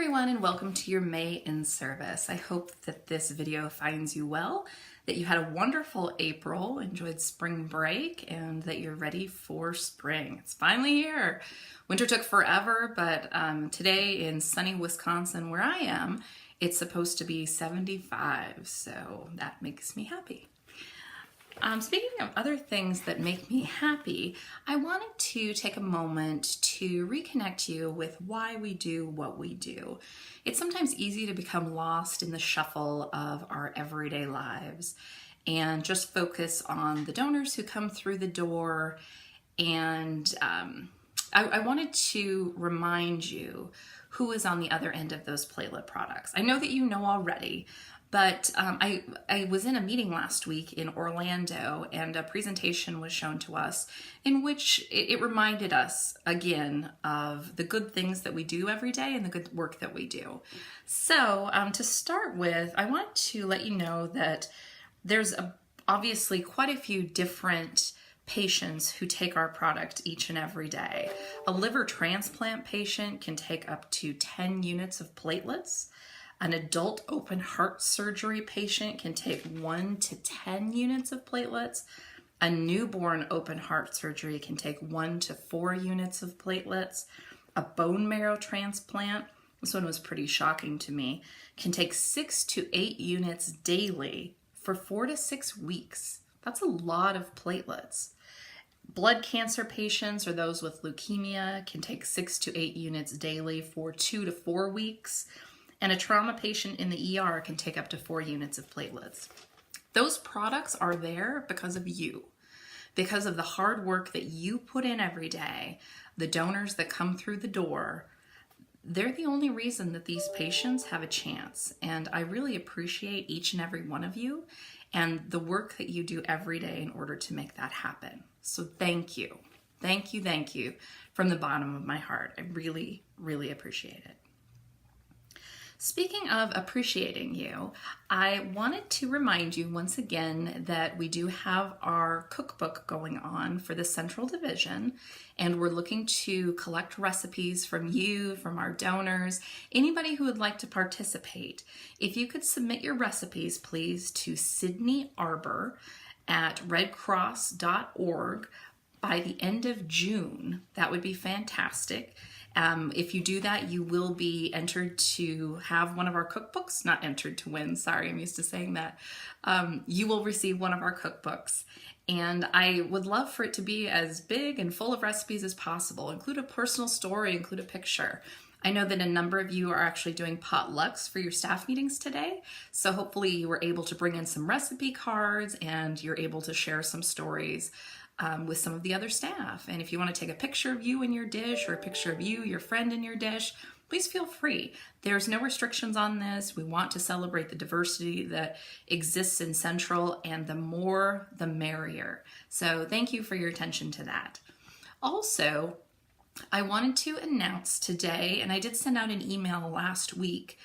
everyone, and welcome to your May in service. I hope that this video finds you well, that you had a wonderful April, enjoyed spring break, and that you're ready for spring. It's finally here. Winter took forever, but today in sunny Wisconsin, where I am, it's supposed to be 75, so that makes me happy. Speaking of other things that make me happy, I wanted to take a moment to reconnect you with why we do what we do. It's sometimes easy to become lost in the shuffle of our everyday lives and just focus on the donors who come through the door. And I wanted to remind you who is on the other end of those platelet products. I know that you know already, but I was in a meeting last week in Orlando, and a presentation was shown to us in which it reminded us again of the good things that we do every day and the good work that we do. So to start with, I want to let you know that there's obviously quite a few different patients who take our product each and every day. A liver transplant patient can take up to 10 units of platelets. An adult open heart surgery patient can take 1 to 10 units of platelets. A newborn open heart surgery can take 1 to 4 units of platelets. A bone marrow transplant, this one was pretty shocking to me, can take 6 to 8 units daily for 4 to 6 weeks. That's a lot of platelets. Blood cancer patients or those with leukemia can take 6 to 8 units daily for 2 to 4 weeks. And a trauma patient in the ER can take up to 4 units of platelets. Those products are there because of you, because of the hard work that you put in every day, the donors that come through the door. They're the only reason that these patients have a chance. And I really appreciate each and every one of you and the work that you do every day in order to make that happen. So thank you. Thank you, thank you from the bottom of my heart. I really, really appreciate it. Speaking of appreciating you, I wanted to remind you once again that we do have our cookbook going on for the Central Division, and we're looking to collect recipes from you, from our donors, anybody who would like to participate. If you could submit your recipes, please, to Sydney Arbor at redcross.org by the end of June. That would be fantastic. If you do that, you will be entered to have one of our cookbooks, not entered to win, sorry, I'm used to saying that. You will receive one of our cookbooks, and I would love for it to be as big and full of recipes as possible. Include a personal story, include a picture. I know that a number of you are actually doing potlucks for your staff meetings today, so hopefully you were able to bring in some recipe cards and you're able to share some stories with some of the other staff. And if you want to take a picture of you in your dish or a picture of you, your friend in your dish, please feel free. There's no restrictions on this. We want to celebrate the diversity that exists in Central, and the more, the merrier. So thank you for your attention to that. Also, I wanted to announce today, and I did send out an email last week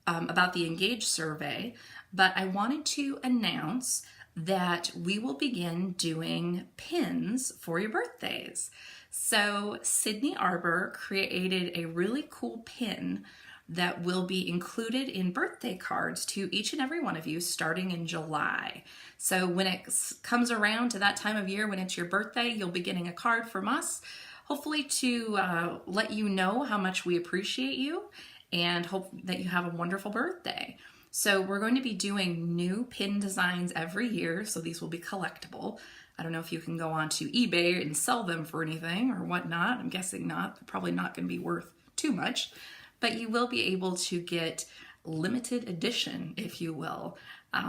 about the Engage survey, but I wanted to announce that we will begin doing pins for your birthdays. So Sydney Arbor created a really cool pin that will be included in birthday cards to each and every one of you starting in July. So when it comes around to that time of year when it's your birthday, you'll be getting a card from us, hopefully to let you know how much we appreciate you and hope that you have a wonderful birthday. So we're going to be doing new pin designs every year, so these will be collectible. I don't know if you can go onto eBay and sell them for anything or whatnot. I'm guessing not. They're probably not going to be worth too much, but you will be able to get limited edition, if you will,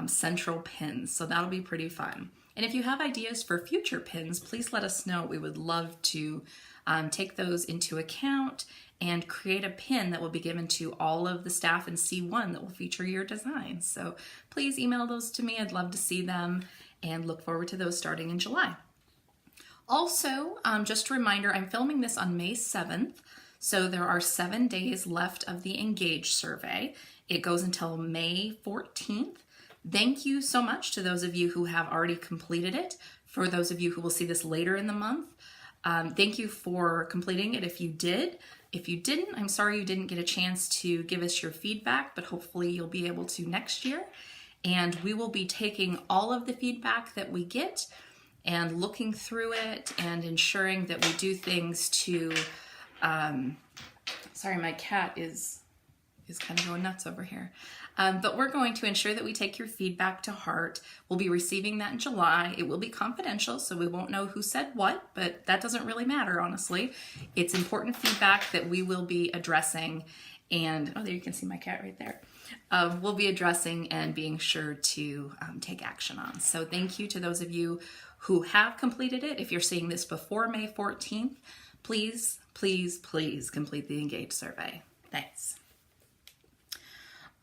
Central pins. So that'll be pretty fun. And if you have ideas for future pins, please let us know. We would love to take those into account and create a pin that will be given to all of the staff in C1 that will feature your designs. So please email those to me. I'd love to see them and look forward to those starting in July. Also, just a reminder, I'm filming this on May 7th, so there are 7 days left of the Engage survey. It goes until May 14th. Thank you so much to those of you who have already completed it. For those of you who will see this later in the month, thank you for completing it if you did. If you didn't, I'm sorry you didn't get a chance to give us your feedback, but hopefully you'll be able to next year. And we will be taking all of the feedback that we get and looking through it and ensuring that we do things to, sorry, my cat is kind of going nuts over here. But we're going to ensure that we take your feedback to heart. We'll be receiving that in July. It will be confidential, so we won't know who said what, but that doesn't really matter, honestly. It's important feedback that we will be addressing, and oh, there you can see my cat right there. We'll be addressing and being sure to take action on. So thank you to those of you who have completed it. If you're seeing this before May 14th, please, please, please complete the Engage survey. Thanks.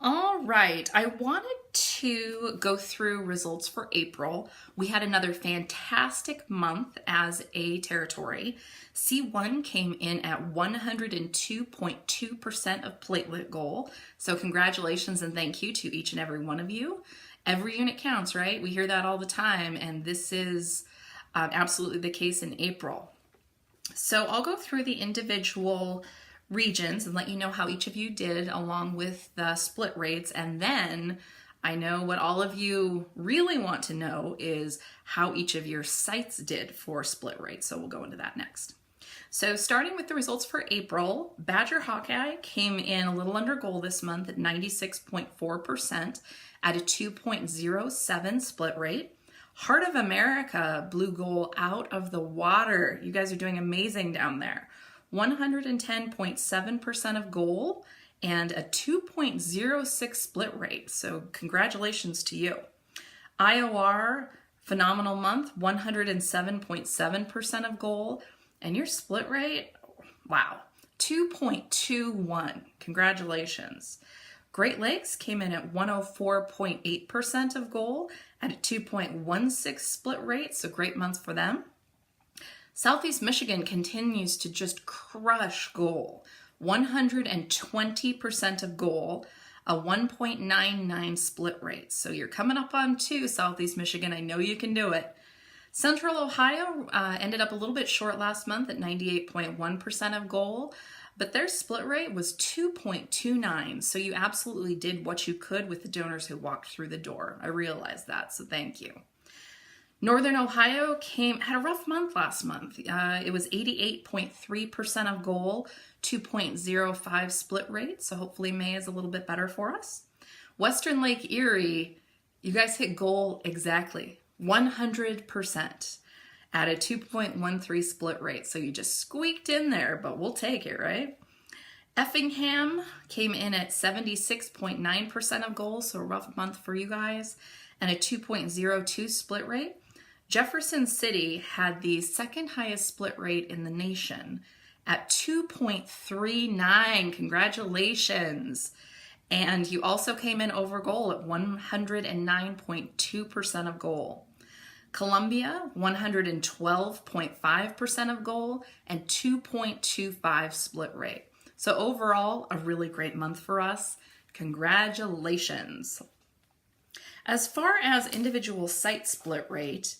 All right, I wanted to go through results for April. We had another fantastic month as a territory. C1 came in at 102.2% of platelet goal. So congratulations and thank you to each and every one of you. Every unit counts, right? We hear that all the time, and this is absolutely the case in April. So I'll go through the individual regions and let you know how each of you did along with the split rates, and then I know what all of you really want to know is how each of your sites did for split rates, so we'll go into that next. So starting with the results for April, Badger Hawkeye came in a little under goal this month at 96.4% at a 2.07 split rate. Heart of America blew goal out of the water. You guys are doing amazing down there. 110.7% of goal and a 2.06 split rate. So congratulations to you. IOR, phenomenal month, 107.7% of goal. And your split rate, wow, 2.21. Congratulations. Great Lakes came in at 104.8% of goal at a 2.16 split rate. So great month for them. Southeast Michigan continues to just crush goal. 120% of goal, a 1.99 split rate. So you're coming up on 2, Southeast Michigan. I know you can do it. Central Ohio ended up a little bit short last month at 98.1% of goal, but their split rate was 2.29. So you absolutely did what you could with the donors who walked through the door. I realize that, so thank you. Northern Ohio had a rough month last month. It was 88.3% of goal, 2.05 split rate. So hopefully May is a little bit better for us. Western Lake Erie, you guys hit goal exactly, 100% at a 2.13 split rate. So you just squeaked in there, but we'll take it, right? Effingham came in at 76.9% of goal, so a rough month for you guys, and a 2.02 split rate. Jefferson City had the second highest split rate in the nation at 2.39. Congratulations. And you also came in over goal at 109.2% of goal. Columbia, 112.5% of goal and 2.25 split rate. So overall, a really great month for us. Congratulations. As far as individual site split rate,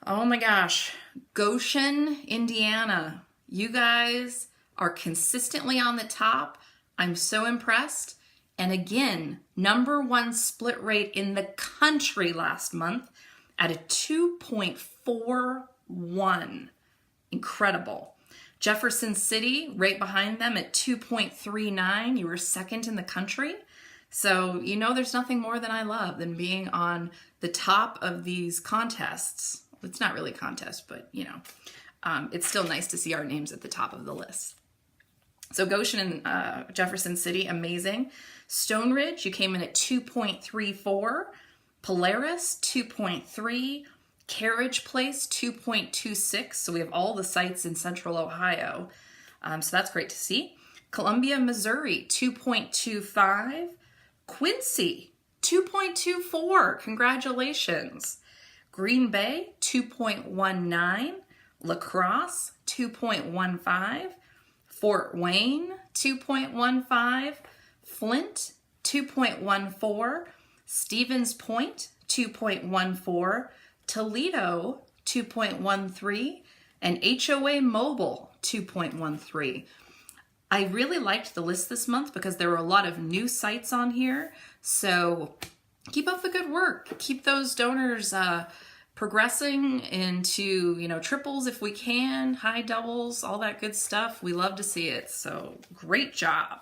oh my gosh, Goshen, Indiana, you guys are consistently on the top. I'm so impressed. And again, #1 split rate in the country last month at a 2.41. Incredible. Jefferson City, right behind them at 2.39. You were second in the country. So, you know, there's nothing more than I love than being on the top of these contests. It's not really a contest, but, you know, it's still nice to see our names at the top of the list. So Goshen and Jefferson City, amazing. Stone Ridge, you came in at 2.34. Polaris, 2.3. Carriage Place, 2.26. So we have all the sites in Central Ohio. So that's great to see. Columbia, Missouri, 2.25. Quincy, 2.24. Congratulations. Green Bay, 2.19. La Crosse, 2.15. Fort Wayne, 2.15. Flint, 2.14. Stevens Point, 2.14. Toledo, 2.13. And HOA Mobile, 2.13. I really liked the list this month because there were a lot of new sites on here. So keep up the good work. Keep those donors progressing into, triples if we can, high doubles, all that good stuff. We love to see it. So great job.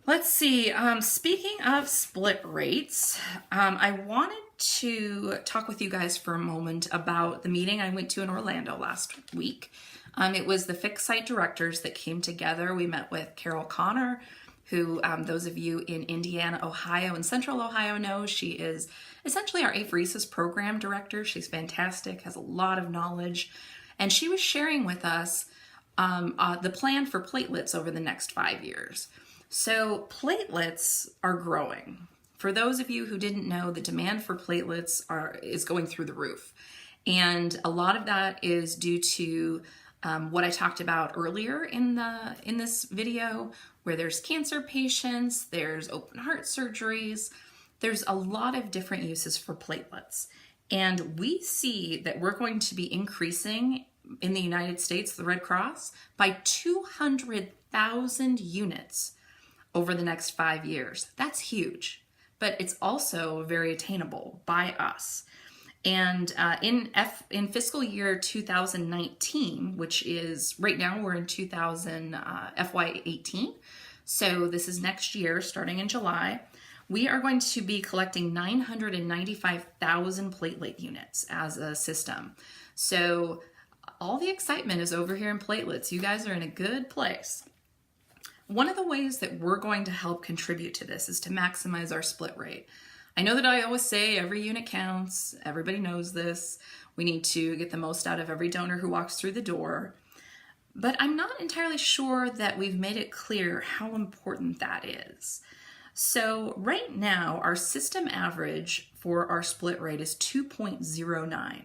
Let's see. Speaking of split rates, I wanted to talk with you guys for a moment about the meeting I went to in Orlando last week. It was the Fixed Site directors that came together. We met with Carol Connor, who those of you in Indiana, Ohio, and Central Ohio know. She is essentially our apheresis program director. She's fantastic, has a lot of knowledge, and she was sharing with us the plan for platelets over the next 5 years. So platelets are growing. For those of you who didn't know, the demand for platelets is going through the roof. And a lot of that is due to what I talked about earlier in this video, where there's cancer patients, there's open heart surgeries, there's a lot of different uses for platelets. And we see that we're going to be increasing in the United States, the Red Cross, by 200,000 units over the next 5 years. That's huge, but it's also very attainable by us. And in fiscal year 2019, which is right now, we're in FY18. So this is next year, starting in July. We are going to be collecting 995,000 platelet units as a system. So all the excitement is over here in platelets. You guys are in a good place. One of the ways that we're going to help contribute to this is to maximize our split rate. I know that I always say every unit counts. Everybody knows this. We need to get the most out of every donor who walks through the door. But I'm not entirely sure that we've made it clear how important that is. So right now, our system average for our split rate is 2.09.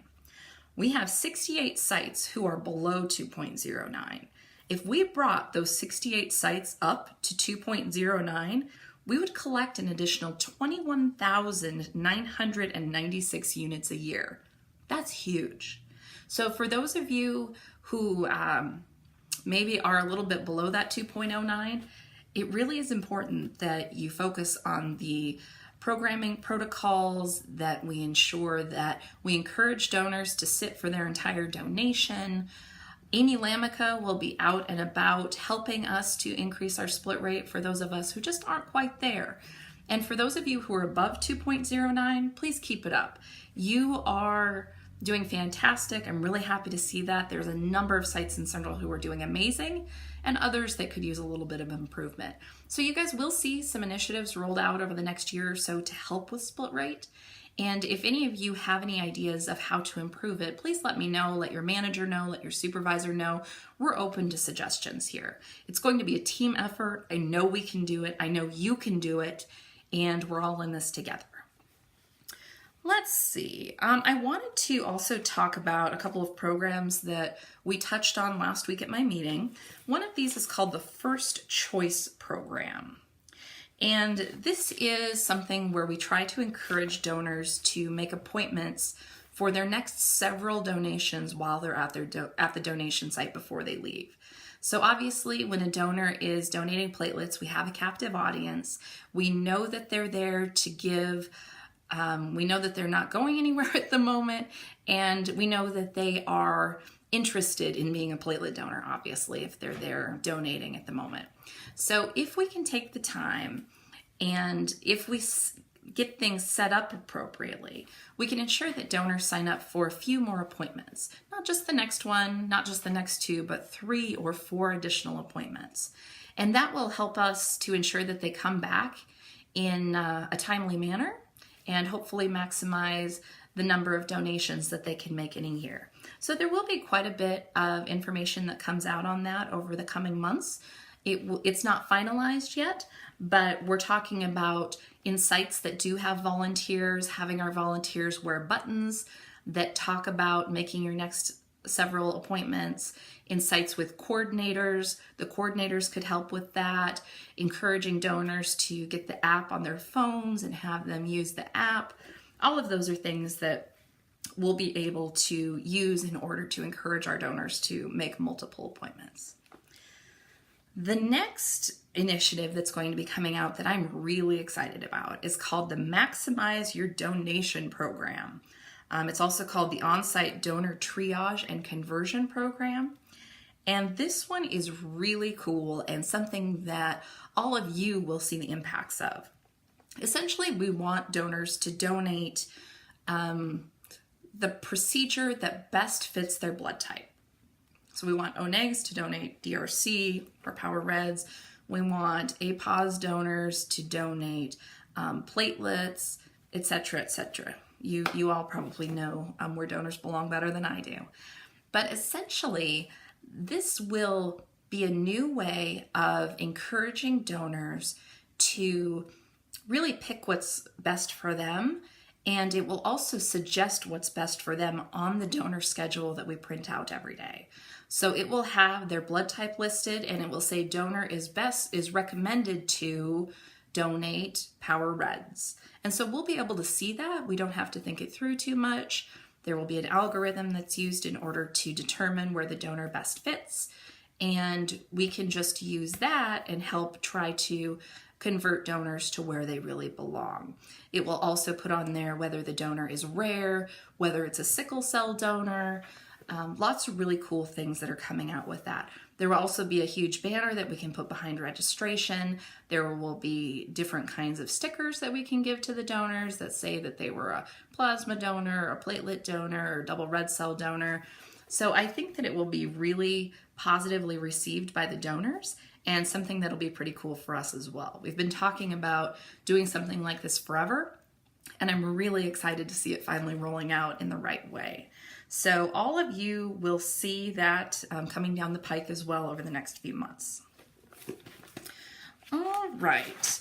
We have 68 sites who are below 2.09. If we brought those 68 sites up to 2.09, we would collect an additional 21,996 units a year. That's huge. So for those of you who maybe are a little bit below that 2.09, it really is important that you focus on the programming protocols, that we ensure that we encourage donors to sit for their entire donation. Amy Lamica will be out and about helping us to increase our split rate for those of us who just aren't quite there. And for those of you who are above 2.09, please keep it up. You are doing fantastic. I'm really happy to see that. There's a number of sites in Central who are doing amazing, and others that could use a little bit of improvement. So you guys will see some initiatives rolled out over the next year or so to help with split rate. And if any of you have any ideas of how to improve it, please let me know, let your manager know, let your supervisor know. We're open to suggestions here. It's going to be a team effort. I know we can do it. I know you can do it. And we're all in this together. Let's see. I wanted to also talk about a couple of programs that we touched on last week at my meeting. One of these is called the First Choice Program. And this is something where we try to encourage donors to make appointments for their next several donations while they're at the donation site before they leave. So obviously, when a donor is donating platelets, we have a captive audience. We know that they're there to give. We know that they're not going anywhere at the moment, and we know that they are interested in being a platelet donor, obviously, if they're there donating at the moment. So if we can take the time and if we get things set up appropriately, we can ensure that donors sign up for a few more appointments. Not just the next one, not just the next two, but 3 or 4 additional appointments. And that will help us to ensure that they come back in a timely manner and hopefully maximize the number of donations that they can make in a year. So there will be quite a bit of information that comes out on that over the coming months. It's not finalized yet, but we're talking about in sites that do have volunteers, having our volunteers wear buttons that talk about making your next several appointments. In sites with coordinators, the coordinators could help with that, encouraging donors to get the app on their phones and have them use the app. All of those are things that we'll be able to use in order to encourage our donors to make multiple appointments. The next initiative that's going to be coming out that I'm really excited about is called the Maximize Your Donation Program. It's also called the On-Site Donor Triage and Conversion Program. And this one is really cool and something that all of you will see the impacts of. Essentially, we want donors to donate the procedure that best fits their blood type. So we want O-negs to donate DRC or Power Reds. We want A-pos donors to donate platelets, etc., etc. You all probably know where donors belong better than I do. But essentially, this will be a new way of encouraging donors to really pick what's best for them, and it will also suggest what's best for them on the donor schedule that we print out every day. So it will have their blood type listed, and it will say donor is recommended to donate Power Reds. And so we'll be able to see that. We don't have to think it through too much. There will be an algorithm that's used in order to determine where the donor best fits. And we can just use that and help try to convert donors to where they really belong. It will also put on there whether the donor is rare, whether it's a sickle cell donor, lots of really cool things that are coming out with that. There will also be a huge banner that we can put behind registration. There will be different kinds of stickers that we can give to the donors that say that they were a plasma donor, a platelet donor, or double red cell donor. So I think that it will be really positively received by the donors and something that'll be pretty cool for us as well. We've been talking about doing something like this forever, and I'm really excited to see it finally rolling out in the right way. So all of you will see that coming down the pike as well over the next few months. All right.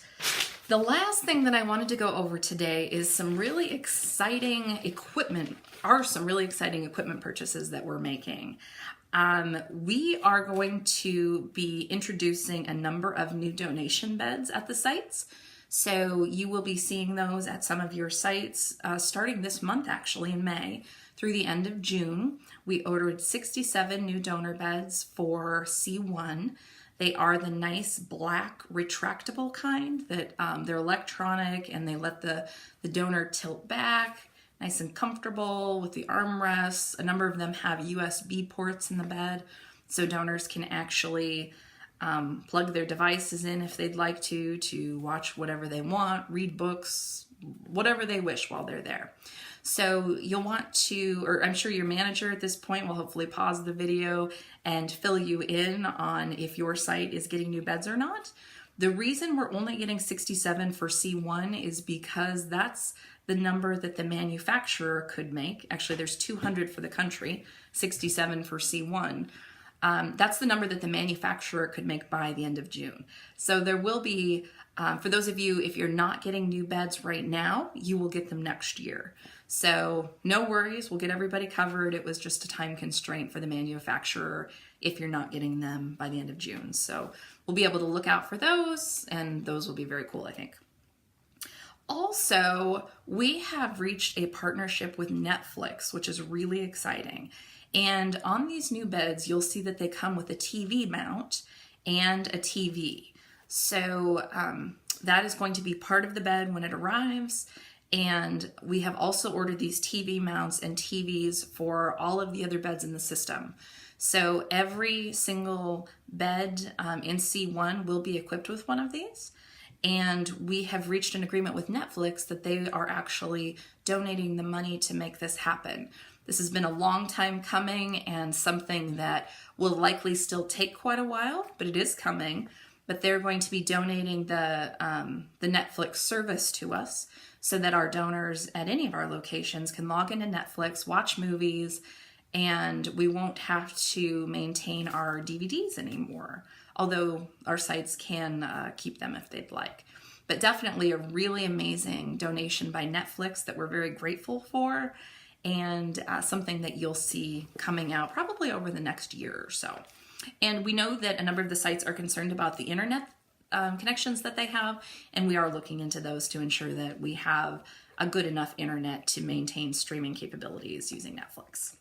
The last thing that I wanted to go over today is some really exciting equipment purchases that we're making. We are going to be introducing a number of new donation beds at the sites. So you will be seeing those at some of your sites starting this month, actually in May, through the end of June. We ordered 67 new donor beds for C1. They are the nice black retractable kind that they're electronic and they let the donor tilt back, nice and comfortable with the armrests. A number of them have USB ports in the bed, so donors can actually plug their devices in if they'd like to watch whatever they want, read books, whatever they wish while they're there. So you'll want to, or I'm sure your manager at this point will hopefully pause the video and fill you in on if your site is getting new beds or not. The reason we're only getting 67 for C1 is because that's the number that the manufacturer could make. Actually, there's 200 for the country, 67 for C1. That's the number that the manufacturer could make by the end of June. So there will be, for those of you, if you're not getting new beds right now, you will get them next year. So no worries, we'll get everybody covered. It was just a time constraint for the manufacturer if you're not getting them by the end of June. So we'll be able to look out for those, and those will be very cool, I think. Also, we have reached a partnership with Netflix, which is really exciting. And on these new beds, you'll see that they come with a TV mount and a TV. So that is going to be part of the bed when it arrives. And we have also ordered these TV mounts and TVs for all of the other beds in the system. So every single bed in C1 will be equipped with one of these. And we have reached an agreement with Netflix that they are actually donating the money to make this happen. This has been a long time coming and something that will likely still take quite a while, but it is coming. But they're going to be donating the Netflix service to us so that our donors at any of our locations can log into Netflix, watch movies, and we won't have to maintain our DVDs anymore, although our sites can keep them if they'd like. But definitely a really amazing donation by Netflix that we're very grateful for, and something that you'll see coming out probably over the next year or so. And we know that a number of the sites are concerned about the internet connections that they have, and we are looking into those to ensure that we have a good enough internet to maintain streaming capabilities using Netflix.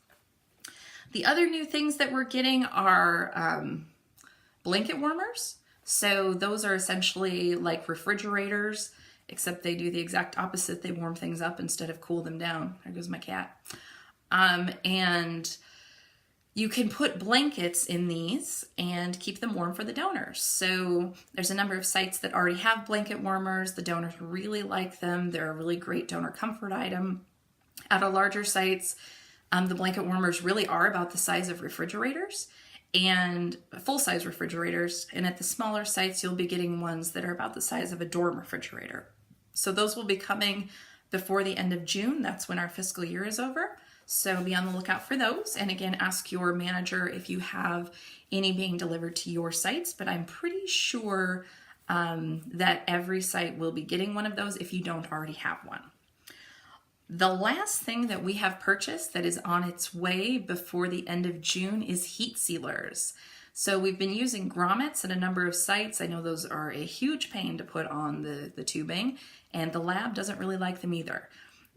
The other new things that we're getting are blanket warmers. So those are essentially like refrigerators, except they do the exact opposite. They warm things up instead of cool them down. There goes my cat. And you can put blankets in these and keep them warm for the donors. So there's a number of sites that already have blanket warmers. The donors really like them. They're a really great donor comfort item. At our larger sites, the blanket warmers really are about the size of refrigerators and full-size refrigerators. And at the smaller sites, you'll be getting ones that are about the size of a dorm refrigerator. So those will be coming before the end of June. That's when our fiscal year is over. So be on the lookout for those. And again, ask your manager if you have any being delivered to your sites. But I'm pretty sure that every site will be getting one of those if you don't already have one. The last thing that we have purchased that is on its way before the end of June is heat sealers. So we've been using grommets at a number of sites. I know those are a huge pain to put on the tubing, and the lab doesn't really like them either.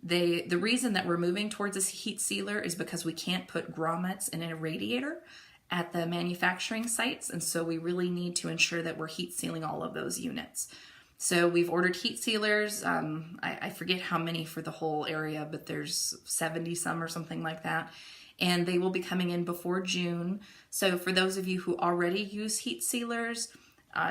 The reason that we're moving towards this heat sealer is because we can't put grommets in a radiator at the manufacturing sites, and so we really need to ensure that we're heat sealing all of those units. So we've ordered heat sealers. I forget how many for the whole area, but there's 70 some or something like that. And they will be coming in before June. So for those of you who already use heat sealers,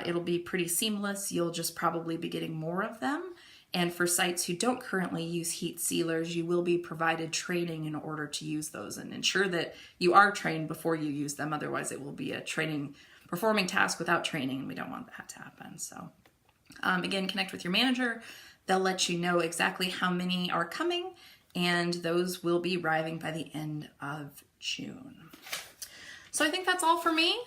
it'll be pretty seamless. You'll just probably be getting more of them. And for sites who don't currently use heat sealers, you will be provided training in order to use those, and ensure that you are trained before you use them. Otherwise, it will be a performing task without training, and we don't want that to happen. So again, connect with your manager. They'll let you know exactly how many are coming, and those will be arriving by the end of June. So I think that's all for me.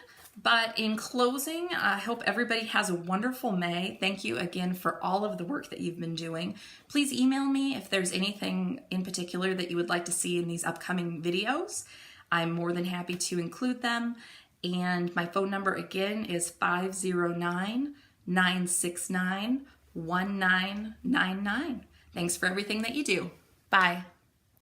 But in closing, I hope everybody has a wonderful May. Thank you again for all of the work that you've been doing. Please email me if there's anything in particular that you would like to see in these upcoming videos. I'm more than happy to include them. And my phone number again is 509-969-1999. Thanks for everything that you do. Bye.